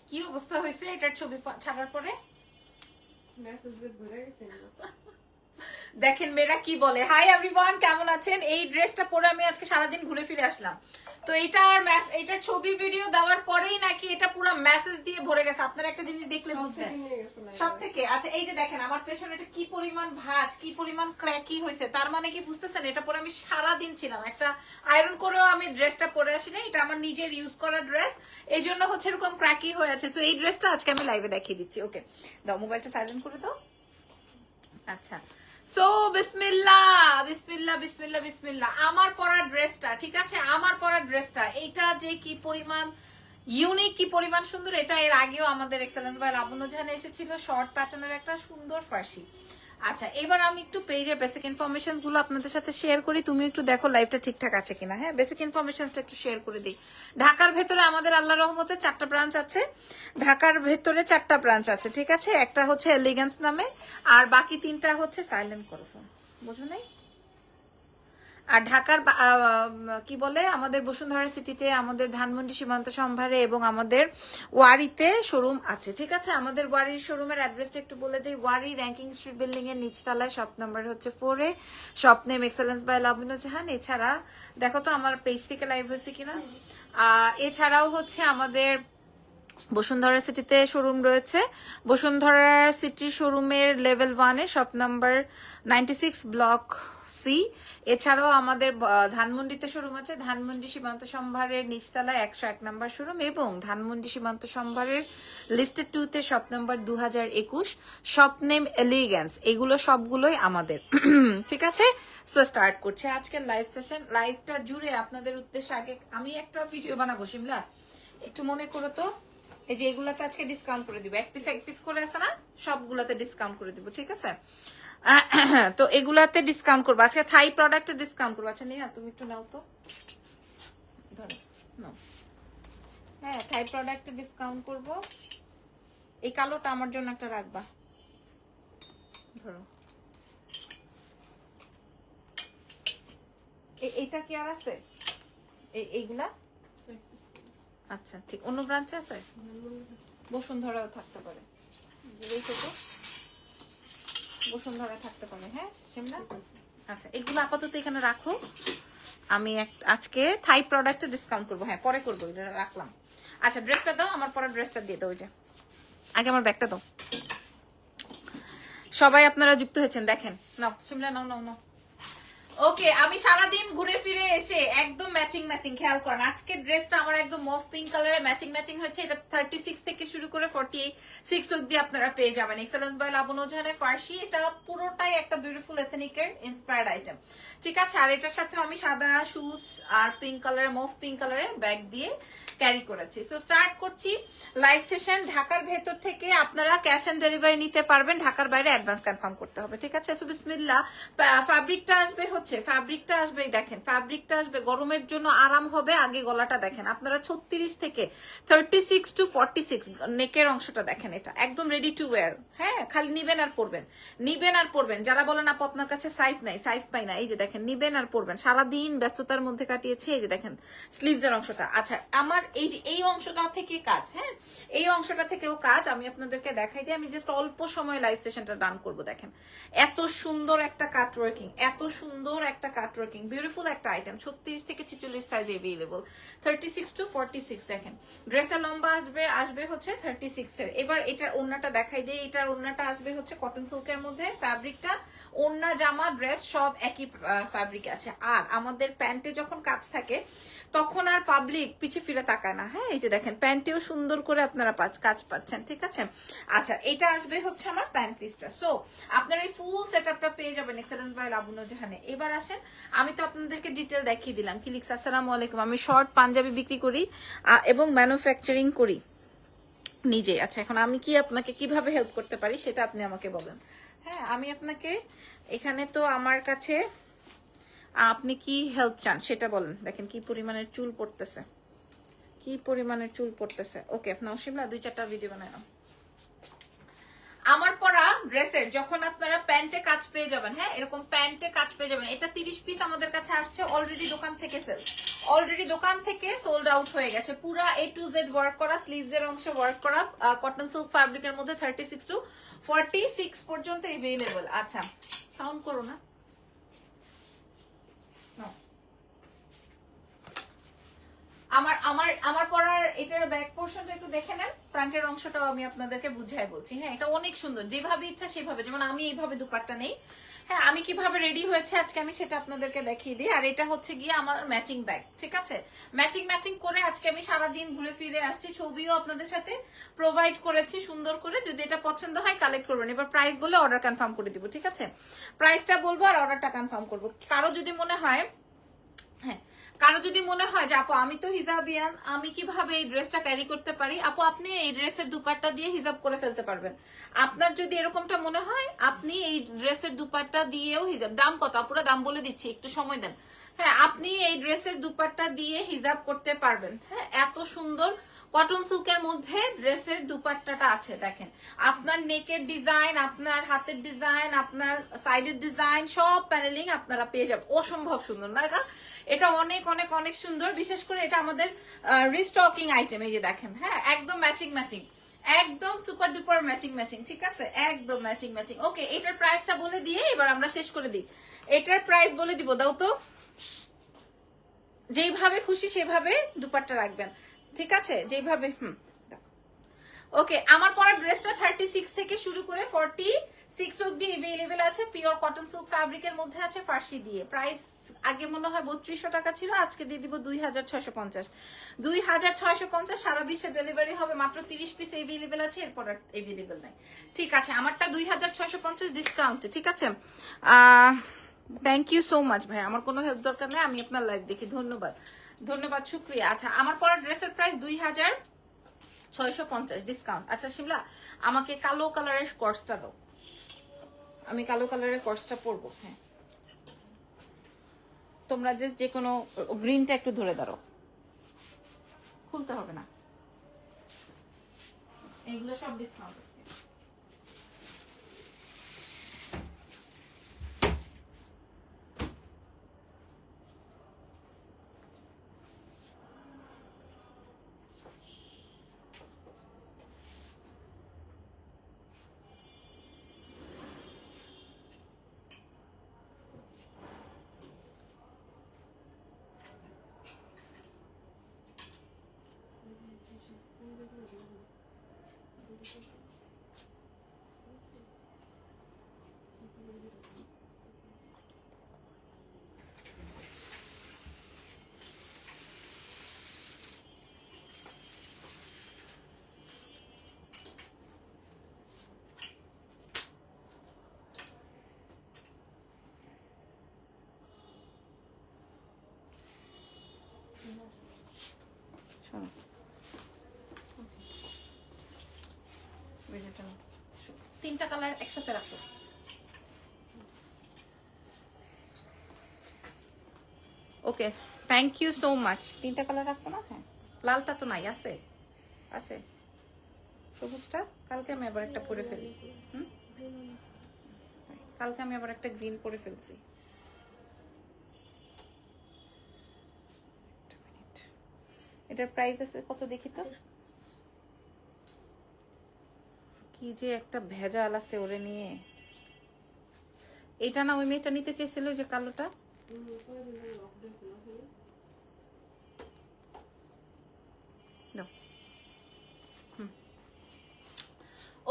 কি অবস্থা হয়েছে এটার ছবি ছাড়ার পরে? দেখেন মেয়েরা কি বলে। হাই এভরিওয়ান, কেমন আছেন? এই ড্রেসটা পরে আমি আজকে সারাদিন ঘুরে ফিরে আসলাম। তো এটার ছবি ভিডিও দেওয়ার পরেই নাকি এটা পুরো মেসেজ দিয়ে ভরে গেছে। আপনারা একটা জিনিস দেখলে বুঝবেন। সব থেকে আচ্ছা, এই যে দেখেন আমার পেছনে এটা কি পরিমাণ ভাঁজ, কি পরিমাণ ক্র্যাকি হয়েছে, তার মানে কি বুঝতেছেন? এটা পরে আমি সারাদিন ছিলাম, একটা আয়রন করেও আমি ড্রেসটা পরে আসি না। এটা আমার নিজের ইউজ করা ড্রেস, এই জন্য হচ্ছে এরকম ক্র্যাকি হয়ে আছে। সো এই ড্রেসটা আজকে আমি লাইভে দেখিয়ে দিচ্ছি। ওকে, দাও মোবাইলটা সাইলেন্ট করে দাও। আচ্ছা, সো বিসমিল্লাহ বিসমিল্লাহ বিসমিল্লাহ বিসমিল্লাহ। আমার পরা ড্রেসটা, ঠিক আছে, আমার পরা ড্রেসটা এইটা যে কি পরিমাণ ইউনিক, কি পরিমাণ সুন্দর। এটা এর আগেও আমাদের এক্সেলেন্স বাই লাবণ্য জাহান এসেছিল, শর্ট প্যাটার্নের একটা সুন্দর ফার্সি। আচ্ছা, এবার আমি একটু পেজের বেসিক ইনফরমেশন গুলো আপনাদের সাথে শেয়ার করি। তুমি একটু দেখো লাইভটা ঠিকঠাক আছে কিনা। হ্যাঁ, বেসিক ইনফরমেশনটা একটু শেয়ার করে দিই। ঢাকার ভেতরে আমাদের আল্লাহ রহমতে 4টা ব্রাঞ্চ আছে। ঢাকার ভেতরে 4টা ব্রাঞ্চ আছে, ঠিক আছে। একটা হচ্ছে এলিগেন্স নামে, আর বাকি 3টা হচ্ছে সাইলেন্ট করো ফোন, বুঝো নাই। আর ঢাকার কি বলে আমাদের বসুন্ধরা সিটিতে, আমাদের ধানমন্ডি সীমান্ত সম্ভারে এবং আমাদের ওয়ারিতে শোরুম আছে, ঠিক আছে। আমাদের ওয়ারির শোরুমের অ্যাড্রেসটা একটু বলে দিই। ওয়ারি র্যাঙ্কিং স্ট্রিট বিল্ডিং এর নিচতলায়, শপ নাম্বার হচ্ছে 4 এ, শপ নেম এক্সেলেন্স বাই লাবণ্য জাহান। এছাড়া দেখো তো আমার পেজ থেকে লাইভ হয়েছে কিনা। এছাড়াও হচ্ছে আমাদের বসুন্ধরা সিটিতে শোরুম রয়েছে। বসুন্ধরা সিটি শোরুমের লেভেল 1 এ, শপ নাম্বার 96 ব্লক সি। এছাড়াও আমাদের ধানমন্ডিতে শোরুম আছে, ধানমন্ডি সীমান্ত সম্ভারের নিচতলায় 101 নম্বর শোরুম, এবং ধানমন্ডি সীমান্ত সম্ভারের লিফটেড 2 তে shop number 2021, shop name elegance. এগুলো সবগুলোই আমাদের, ঠিক আছে। সো স্টার্ট করছে আজকের লাইভ সেশন। লাইভটা জুড়ে আপনাদের উদ্দেশ্যে আগে আমি একটা ভিডিও বানাবো। শিমলা একটু মনে করো তো, এই যে এগুলাতে আজকে ডিসকাউন্ট করে দিব, এক পিস করে আছে না, সবগুলাতে ডিসকাউন্ট করে দিব, ঠিক আছে। তো এগুলাতে ডিসকাউন্ট করবো আজকে, থাই প্রোডাক্টে ডিসকাউন্ট করবো। আচ্ছা নেহা তুমি একটু নাও তো, ধরো নাও। হ্যাঁ, থাই প্রোডাক্টে ডিসকাউন্ট করবো। এই কালোটা আমার জন্য একটা রাখবা, ধরো। এইটা কি আর আছে এইগুলা? আচ্ছা ঠিক, অন্য ব্রাঞ্চে আছে, বসুন্ধরাও থাকতে পারে, বসুন্ধরা থাকতে পারে। হ্যাঁ শিমলা, আচ্ছা এগুলো আপাতত এখানে রাখো। আমি আজকে থাই প্রোডাক্টে ডিসকাউন্ট করবো। হ্যাঁ পরে করবো, এটা রাখলাম। আচ্ছা ড্রেসটা দাও, আমার পরে ড্রেসটা দিয়ে দাও। ওই যে আগে আমার ব্যাগটা দাও। সবাই আপনারা যুক্ত হয়েছেন, দেখেন। নাও শিমলা, নাও নাও নাও। ওকে, আমি সারাদিন ঘুরে ফিরে এসে একদম ম্যাচিং ম্যাচিং, খেয়াল করেন আজকের ড্রেসটা আমার একদম মফ পিঙ্ক কালারে ম্যাচিং ম্যাচিং হয়েছে। এটা 36 থেকে শুরু করে 46 অবধি আপনারা পেয়ে যাবেন। এক্সেলেন্স বাই লাবণ্য জাহানের ফার্সি। এটা পুরোটাই একটা বিউটিফুল এথনিকের ইন্সপায়ার্ড আইটেম, ঠিক আছে। আর এটার সাথে আমি সাদা শুজ আর পিঙ্ক কালারের, মফ পিঙ্ক কালারের ব্যাগ দিয়ে ক্যারি করেছি। সো স্টার্ট করছি লাইভ সেশন। ঢাকার ভেতর থেকে আপনারা ক্যাশ অন ডেলিভারি নিতে পারবেন, ঢাকার বাইরে অ্যাডভান্স কনফার্ম করতে হবে, ঠিক আছে। সো বিসমিল্লাহ। ফ্যাব্রিকটা আসবে হচ্ছে, ফ্যাব্রিকটা আসবে, দেখেন ফ্যাব্রিকটা আসবে, গরমের জন্য আরাম হবে। আগে গলাটা দেখেন আপনারা, 36 থেকে 36 টু 46 নেকের অংশটা দেখেন, এটা একদম রেডি টু ওয়্যার। হ্যাঁ, খালি নিবেন আর পরবেন, নিবেন আর পরবেন। যারা বলেন আপু আপনার কাছে সাইজ নাই, সাইজ পাই না, এই যে দেখেন নিবেন আর পরবেন। সারাদিন ব্যস্ততার মধ্যে কাটিয়েছে, এই যে দেখেন স্লিভসের অংশটা। আচ্ছা আমার এই যে এই অংশটা থেকে কাজ, হ্যাঁ এই অংশটা থেকেও কাজ আমি আপনাদেরকে দেখাই দিই। আমি জাস্ট অল্প সময় লাইভ সেশনটা রান করবো। দেখেন এত সুন্দর একটা কাট ওয়ার্কিং, এত সুন্দর একটা কাট ওয়ার্কিং, বিউটিফুল একটা আইটেম। 36 থেকে 46 সাইজ এভেলেবল, 36 টু 46। দেখেন ড্রেসের লম্বা আসবে হচ্ছে 36 এর। এবার এটার ওড়নাটা দেখাই দিই। এটার ওড়নাটা আসবে হচ্ছে কটন সিল্কের মধ্যে। ফ্যাব্রিকটা ওড়না জামা ড্রেস সব একই ফ্যাব্রিক আছে। আর আমাদের প্যান্টে যখন কাজ থাকে তখন আর পাবলিক পিছে ফিরে তাকায় না। হ্যাঁ, এই যে দেখেন প্যান্টেও সুন্দর করে আপনারা কাজ পাচ্ছেন, ঠিক আছে। আচ্ছা এটা আসবে হচ্ছে আমার প্যান্ট পিসটা। সো আপনারা এই ফুল সেটআপটা পেয়ে যাবেন এক্সেলেন্স বাই লাবণ্য জাহানে। এবার আসেন, আমি তো আপনাদেরকে ডিটেল দেখিয়ে দিলাম। কিলিক্স, আসসালামু আলাইকুম। আমি শর্ট পাঞ্জাবি বিক্রি করি এবং ম্যানুফ্যাকচারিং করি নিজে। আচ্ছা এখন আমি কি আপনাকে কিভাবে হেল্প করতে পারি সেটা আপনি আমাকে বলেন। হ্যাঁ আমি আপনাকে এখানে, তো আমার কাছে আপনি কি হেল্প চান সেটা বলেন। দেখেন কি পরিমাণের চুল পড়তেছে, কি পরিমাণের চুল পড়তেছে। ওকে, আপনার শিমলা 2-4টা ভিডিও বানালাম। আমার পরা ড্রেসের যখন আপনারা প্যান্টে কাজ পেয়ে যাবেন, হ্যাঁ এরকম প্যান্টে কাজ পেয়ে যাবেন, এটা 30 পিস আমাদের কাছে আসছে অলরেডি, দোকান থেকে সেল, অলরেডি দোকান থেকে সোল্ড আউট হয়ে গেছে। পুরা A to Z ওয়ার্ক করা, স্লিভস এর অংশে ওয়ার্ক করা, কটন সিল্ক ফ্যাব্রিকের মধ্যে 36 to 46 পর্যন্ত अवेलेबल। আচ্ছা সাউন্ড করো না, আমার আমার আমার পরার এটার ব্যাক পোর্শনটা একটু দেখে নেন, ফ্রন্টের অংশটাও আমি আপনাদেরকে বুঝাই বলছি। হ্যাঁ এটা অনেক সুন্দর, যেভাবে ইচ্ছা সেভাবে, যেমন আমি এইভাবে দুপাট্টা নেই, হ্যাঁ আমি কিভাবে রেডি হয়েছে আজকে আমি সেটা আপনাদেরকে দেখিয়ে দিই। আর এটা হচ্ছে গিয়ে আমার ম্যাচিং ব্যাগ, ঠিক আছে, ম্যাচিং ম্যাচিং করে আজকে আমি সারাদিন ঘুরে ফিরে আসছি, ছবিও আপনাদের সাথে প্রোভাইড করেছি সুন্দর করে। যদি এটা পছন্দ হয় কালেক্ট করবেন। এবার প্রাইস বলে অর্ডার কনফার্ম করে দিব, ঠিক আছে, প্রাইসটা বলবো আর অর্ডারটা কনফার্ম করবো। কারো যদি মনে হয়, হ্যাঁ কারো যদি মনে হয় যে আপু আমি তো হিজাবিয়ান, আমি কিভাবে এই ড্রেসটা ক্যারি করতে পারি, আপু আপনি এই ড্রেসের দুপাট্টা দিয়ে হিজাব করে ফেলতে পারবেন। আপনার যদি এরকমটা মনে হয় আপনি এই ড্রেসের দুপাট্টা দিয়েও হিজাব, দাম কত আপুরা দাম বলে দিচ্ছি, একটু সময় দেন। হ্যাঁ আপনি এই ড্রেসের দুপাট্টা দিয়ে হিজাব করতে পারবেন। হ্যাঁ এত সুন্দর কটন সিল্কের মধ্যে ড্রেসের দুপাট্টাটা আছে, দেখেন আপনার নেকের ডিজাইন, আপনার হাতের ডিজাইন, আপনার সাইডের ডিজাইন, সব প্যানেলিং আপনারা পেয়ে যাবেন। অসম্ভব সুন্দর না এটা, এটা অনেক অনেক অনেক সুন্দর। বিশেষ করে এটা আমাদের রিস্টকিং আইটেম, এই যে দেখেন, হ্যাঁ একদম ম্যাচিং ম্যাচিং, একদম সুপার ডুপার ম্যাচিং ম্যাচিং, ঠিক আছে, একদম ম্যাচিং ম্যাচিং। ওকে এটার প্রাইসটা বলে দিয়ে এবার আমরা শেষ করে দিই। এটার প্রাইস বলে দিব, দাও তো, যেইভাবে খুশি সেভাবে দুপাট্টা রাখবেন, ঠিক আছে, যেইভাবে। ওকে আমার পরা ড্রেসটা 36 থেকে শুরু করে 46 অবধি अवेलेबल আছে, পিওর কটন সিল্ক ফ্যাব্রিকের মধ্যে আছে, ফার্সি দিয়ে। প্রাইস আগে মনে হয় 3200 টাকা ছিল, আজকে দিয়ে দিব 2650, 2650। সারা বিশ্বে ডেলিভারি হবে, মাত্র 30 পিস अवेलेबल আছে, এরপর अवेलेबल নাই, ঠিক আছে। আমারটা 2650 ডিসকাউন্টে, ঠিক আছে। থ্যাংক ইউ সো মাচ ভাই, আমার কোনো হেল্প দরকার নেই, আমি আপনার লাইভ দেখি, ধন্যবাদ ধন্যবাদ শুক্রিয়া। আচ্ছা আমার পরা ড্রেসের প্রাইস 2650 ডিসকাউন্ট। আচ্ছা শিমলা আমাকে কালো কালারের কর্সটা দাও, আমি কালো কালারের কর্সটা পরবো। হ্যাঁ তোমরা যে কোনো গ্রিনটা একটু ধরে দাঁড়ো, খুলতে হবে না, এইগুলো সব ডিসকাউন্ট আছে। তিনটা কালার একসাথে রাখো। Okay thank you so much. তিনটা কালার রাখছো না? হ্যাঁ লালটা তো নাই, আছে আছে সবুজটা, কালকে আমি আবার একটা পরে ফেলি। কালকে আমি আবার একটা গ্রিন পরে ফেলছি। এটার প্রাইস আছে কত দেখি তো, কি যে একটা ভেজাল আছে ওরে নিয়ে। এটা না ওই মেয়েটা নিতে চেয়েছিল যে কালোটা,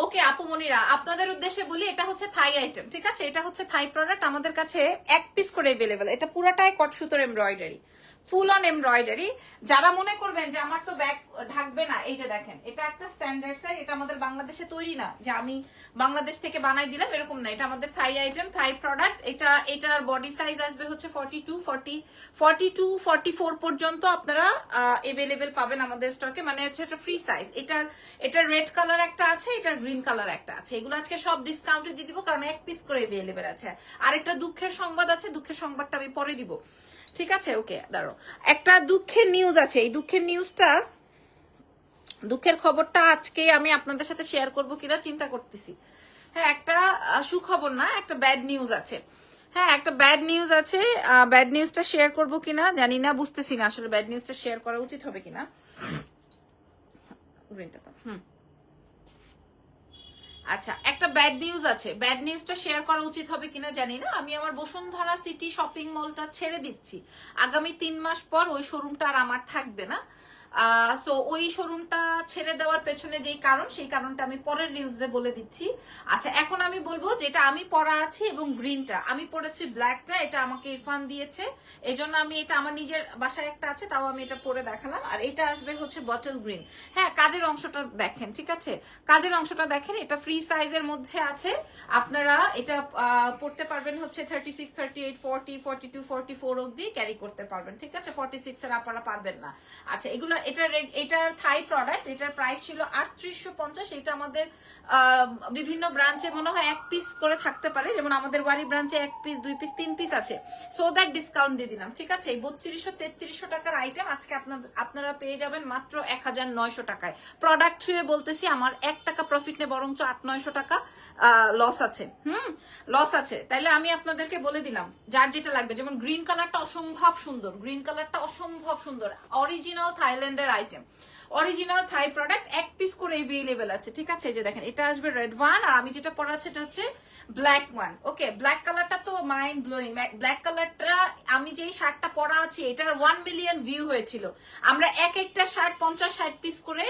ওকে আপু মনিরা আপনাদের উদ্দেশ্যে বলি, এটা হচ্ছে থাই আইটেম, ঠিক আছে, এটা হচ্ছে থাই প্রোডাক্ট। আমাদের কাছে এক পিস করে अवेलेबल, এটা পুরাটাই কট সুতোর এমব্রয়ডারি, ফুল অন এমব্রয়ডারি। যারা মনে করবেন যে আমার তো ব্যাগ ঢাকবে না, এই যে দেখেন এটা একটা স্ট্যান্ডার্ড সাইজ, এটা আমাদের বাংলাদেশে তৈরি না যে আমি বাংলাদেশ থেকে বানাই দিলাম এরকম না, এটা আমাদের থাই আইটেম, থাই প্রোডাক্ট। এটার বডি সাইজ আসবে হচ্ছে 42-44 পর্যন্ত আপনারা अवेलेबल পাবেন আমাদের স্টকে, মানে হচ্ছে এটা ফ্রি সাইজ। এটার রেড কালার একটা আছে, এটার গ্রিন কালার একটা আছে, এগুলো আজকে সব ডিসকাউন্টে দিয়ে দিব কারণ এক পিস করে अवेलेबल আছে। আর একটা দুঃখের সংবাদ আছে, দুঃখের সংবাদটা আমি পরে দিব, ঠিক আছে। ওকে দাঁড়ো, একটা দুঃখের নিউজ আছে, এই দুঃখের নিউজটা, দুঃখের খবরটা আজকে আমি আপনাদের সাথে শেয়ার করব কিনা চিন্তা করতেছি। হ্যাঁ একটা সুখবর না, একটা ব্যাড নিউজ আছে। হ্যাঁ একটা ব্যাড নিউজ আছে। ব্যাড নিউজটা শেয়ার করবো কিনা জানি না, বুঝতেছি না আসলে ব্যাড নিউজটা শেয়ার করা উচিত হবে কিনা। আচ্ছা একটা ব্যাড নিউজ আছে, ব্যাড নিউজটা শেয়ার করা উচিত হবে কিনা জানি না। আমি আমার বসুন্ধরা সিটি শপিং মলটা ছেড়ে দিচ্ছি। আগামী 3 মাস পর ওই শোরুমটা আর আমার থাকবে না। সো ওই শোরুমটা ছেড়ে দেওয়ার পেছনে যেই কারণ, সেই কারণটা আমি পরের রিলসে বলে দিচ্ছি। আচ্ছা এখন আমি বলবো যেটা আমি পরা আছি এবং গ্রিনটা, আমি পরেছি ব্ল্যাকটা, এটা আমাকে ইরফান দিয়েছে, এই জন্য আমি এটা আমার নিজের বাসায় একটা আছে তাও আমি এটা পরে দেখালাম। আর এটা আসবে হচ্ছে বটল গ্রিন। হ্যাঁ কাজের অংশটা দেখেন, ঠিক আছে কাজের অংশটা দেখেন, এটা ফ্রি সাইজের মধ্যে আছে। আপনারা এটা পড়তে পারবেন হচ্ছে 36, 38, 40, 42, 44 অবধি ক্যারি করতে পারবেন, ঠিক আছে। 46 এর আপনারা পারবেন না। আচ্ছা এগুলো এটার থাই প্রোডাক্ট, এটার প্রাইস ছিল 3850। এটা আমাদের বিভিন্ন ব্রাঞ্চে মনে হয় 1 পিস করে থাকতে পারে, যেমন আমাদের ওয়ারি ব্রাঞ্চে 1 পিস 2 পিস 3 পিস আছে। সো দ্যাট ডিসকাউন্ট দিয়ে দিলাম, ঠিক আছে। এই 3200-3300 টাকার আইটেম আজকে আপনারা পেয়ে যাবেন মাত্র 1900 টাকায়। প্রোডাক্ট ছুঁয়ে বলতেছি আমার 1 টাকা প্রফিট নেই, বরঞ্চ 800-900 টাকা লস আছে। লস আছে। তাইলে আমি আপনাদেরকে বলে দিলাম যার যেটা লাগবে। যেমন গ্রিন কালারটা অসম্ভব সুন্দর, গ্রিন কালারটা অসম্ভব সুন্দর, অরিজিনাল থাইল্যান্ডের আইটেম, অরিজিনাল থাই প্রোডাক্ট, 1 পিস করে এভেলেবেল আছে, ঠিক আছে। যে দেখেন এটা আসবে রেড ওয়ান, আর আমি যেটা পরাচ্ছি এটা হচ্ছে ব্ল্যাক ওয়ান। ওকে ব্ল্যাক কালারটা তো মাইন্ড ব্লোয়িং। ব্ল্যাক কালারটা আমি যেই শার্টটা পরা আছি এটার 1 মিলিয়ন ভিউ হয়েছিল। আমরা একটা শার্ট 50-60 পিস করে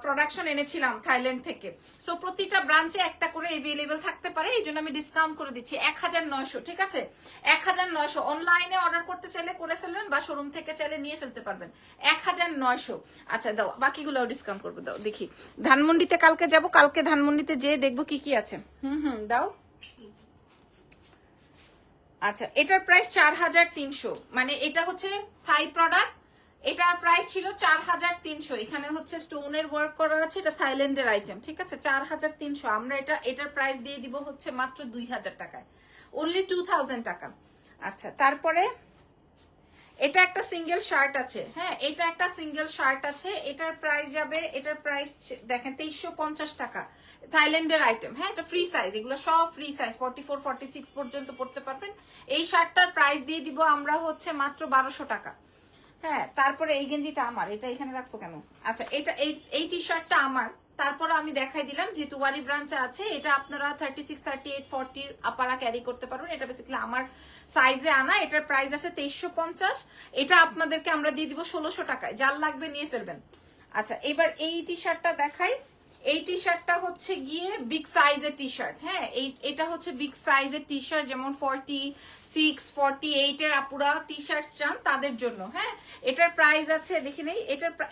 প্রোডাকশন এনেছিলাম থাইল্যান্ড থেকে। সো প্রতিটা ব্রাঞ্চে একটা করে এভেলেবেল থাকতে পারে, এই জন্য আমি ডিসকাউন্ট করে দিচ্ছি 1900, ঠিক আছে। 1900 অনলাইনে অর্ডার করতে চাইলে করে ফেলবেন, বা শোরুম থেকে চাইলে নিয়ে ফেলতে পারবেন 1900। আচ্ছা দাও বাকিগুলো ডিসকাউন্ট করবো, দাও দেখি। ধানমন্ডিতে কালকে যাব, কালকে ধানমন্ডিতে যেয়ে দেখবো কি কি আছে। দাও। আচ্ছা এটার প্রাইস 4300, মানে এটা হচ্ছে থাই প্রোডাক্ট, এটার প্রাইস ছিল 4300। এখানে হচ্ছে স্টোনের ওয়ার্ক করা আছে, এটা থাইল্যান্ডের আইটেম, ঠিক আছে। 4300 আমরা এটার প্রাইস দিয়ে দিব হচ্ছে মাত্র 2000 টাকায়, অনলি 2000 টাকা। আচ্ছা তারপরে এটা একটা সিঙ্গেল শার্ট আছে। হ্যাঁ এটা একটা সিঙ্গেল শার্ট আছে, এটার প্রাইস যাবে, এটার প্রাইস দেখেন 2350 টাকা, থাইল্যান্ডের আইটেম। হ্যাঁ এটা ফ্রি সাইজ, এগুলো সব ফ্রি সাইজ, 44, 46 পর্যন্ত পড়তে পারবেন। এই শার্টটার প্রাইস দিয়ে দিব আমরা হচ্ছে মাত্র 1200 টাকা। হ্যাঁ তারপরে এই গেঞ্জিটা আমার, এটা এখানে রাখছো কেন? আচ্ছা এটা এই টি শার্টটা আমার। তারপরে আমি দেখাই দিলাম যেহেতু ওয়ারি ব্রাঞ্চে আছে, এটা আপনারা 36, 38, 40 আপারা ক্যারি করতে পারবেন। এটা বেসিক্যালি আমার সাইজে আনা, এটার প্রাইস আছে 2350। এটা আপনাদেরকে আমরা দিয়ে দিব 1600 টাকায়, যার লাগবে নিয়ে ফেলবেন। আচ্ছা এবার এই টি শার্টটা দেখাই। এই টি শার্টটা হচ্ছে গিয়ে বিগ সাইজের টি শার্ট। হ্যাঁ এটা হচ্ছে বিগ সাইজের টি শার্ট, যেমন 46, 48 এর আপুরা টি শার্ট চান তাদের জন্য। হ্যাঁ এটার প্রাইস আছে দেখি নেই,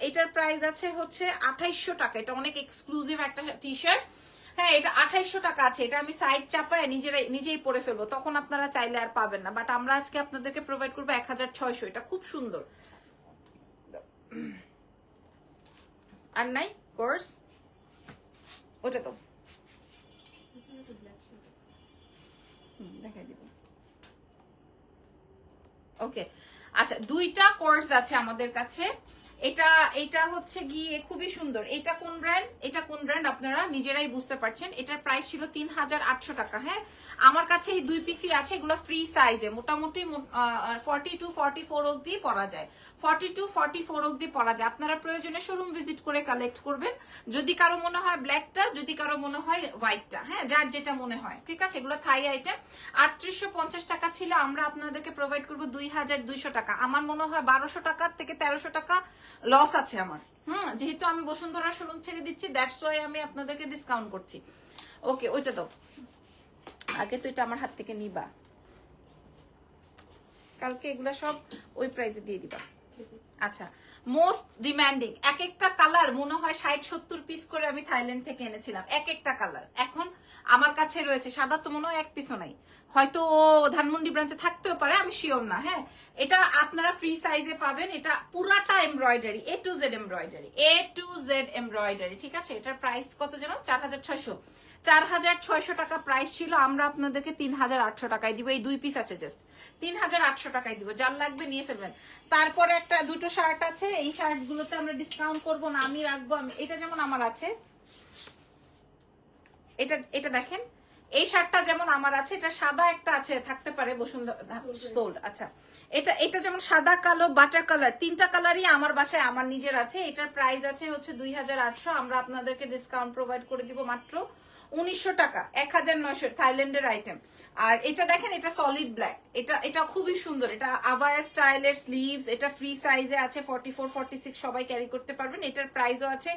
এটার প্রাইস আছে হচ্ছে 2800 টাকা। এটা অনেক এক্সক্লুসিভ একটা টি শার্ট। হ্যাঁ এটা 2800 টাকা আছে। এটা আমি সাইড চাপায় নিজেই পরে ফেলবো, তখন আপনারা চাইলে আর পাবেন না। বাট আমরা আজকে আপনাদেরকে প্রোভাইড করবো 1600। এটা খুব সুন্দর। আর নাই কোর্স ওটা তো দেখাই দিব। ওকে আচ্ছা দুইটা কোর্স আছে আমাদের কাছে। এটা হচ্ছে গিয়ে খুবই সুন্দর। এটা কোন ব্র্যান্ড আপনারা নিজেরাই বুঝতে পারছেন। এটার প্রাইস ছিল 3800 টাকা। হ্যাঁ আমার কাছে এই 2 পিসই আছে, এগুলো ফ্রি সাইজে, মোটামুটি 42, 44 অবধি পরা যায়, 42, 44 অবধি পরা যায়। আপনারা প্রয়োজনে শোরুম ভিজিট করে কালেক্ট করবেন, যদি কারো মনে হয় ব্ল্যাকটা, যদি কারো মনে হয় হোয়াইটটা। হ্যাঁ যার যেটা মনে হয়, ঠিক আছে। এগুলো থাই আইটেম। 3850 টাকা ছিল, আমরা আপনাদেরকে প্রোভাইড করবো 2200 টাকা। আমার মনে হয় 1200 টাকা থেকে 1300 টাকা লস আছে আমার। যেহেতু আমি বসুন্ধরা শোরুম ছেড়ে দিচ্ছি, দ্যাটস ওয়াই আমি আপনাদেরকে ডিসকাউন্ট করছি। ওকে ওইটা তো আগে তো এটা আমার হাত থেকে নিবা, কালকে এগুলা সব ওই প্রাইসে দিয়ে দিবা। আচ্ছা মোস্ট ডিমান্ডিং, একটা কালার মনে হয় 60-70 পিস করে আমি থাইল্যান্ড থেকে এনেছিলাম, একটা কালার এখন আমার কাছে রয়েছে। সাদা তো মনে হয় 1 পিসও নাই, হয়তো ধানমন্ডি ব্রাঞ্চে থাকতেও পারে, আমি শিওর না। হ্যাঁ এটা আপনারা ফ্রি সাইজে পাবেন। এটা পুরাটা embroidery, A to Z embroidery, A to Z embroidery, ঠিক আছে। এটার প্রাইস কত যেন 4600 টাকা প্রাইস ছিল, আমরা আপনাদেরকে 3800 টাকায় দিব। এই 2 পিস আছে, জাস্ট 3800 টাকায় দিব, যার লাগবে নিয়ে ফেলবেন। তারপরে দুটো শার্ট আছে, এই শার্ট গুলোতে আমরা ডিসকাউন্ট করবো না, আমি রাখবো। এটা যেমন আমার আছে, এটা দেখেন, এই শার্টটা যেমন আমার আছে, এটা সাদা একটা আছে, থাকতে পারে বসুন্ধরা সোল্ড। আচ্ছা, এটা যেমন সাদা, কালো, বাটার কালার, তিনটা কালারই আমার বাসায় আমার নিজের আছে। এটার প্রাইস আছে হচ্ছে 2800। আমরা আপনাদেরকে ডিসকাউন্ট প্রোভাইড করে দিব মাত্র 1900 টাকা, 1900, থাইল্যান্ডের আইটেম। আর এটা দেখেন, এটা সলিড ব্ল্যাক, এটা খুবই সুন্দর। এটা আবায়া স্টাইলের স্লিভস, এটা ফ্রি সাইজে আছে, 44, 46 সবাই ক্যারি করতে পারবেন। এটার প্রাইসও আছে,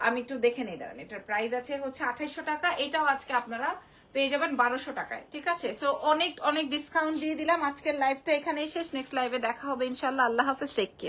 আমি একটু দেখে নেই দাঁড়ান, এটার প্রাইস আছে হচ্ছে 2800 টাকা। এটাও আজকে আপনারা পেয়ে যাবেন 1200 টাকায়, ঠিক আছে? সো অনেক অনেক ডিসকাউন্ট দিয়ে দিলাম। আজকের লাইভটা এখানেই শেষ, নেক্সট লাইভে দেখা হবে ইনশাল্লাহ। আল্লাহ হাফেজ, টেক কেয়ার।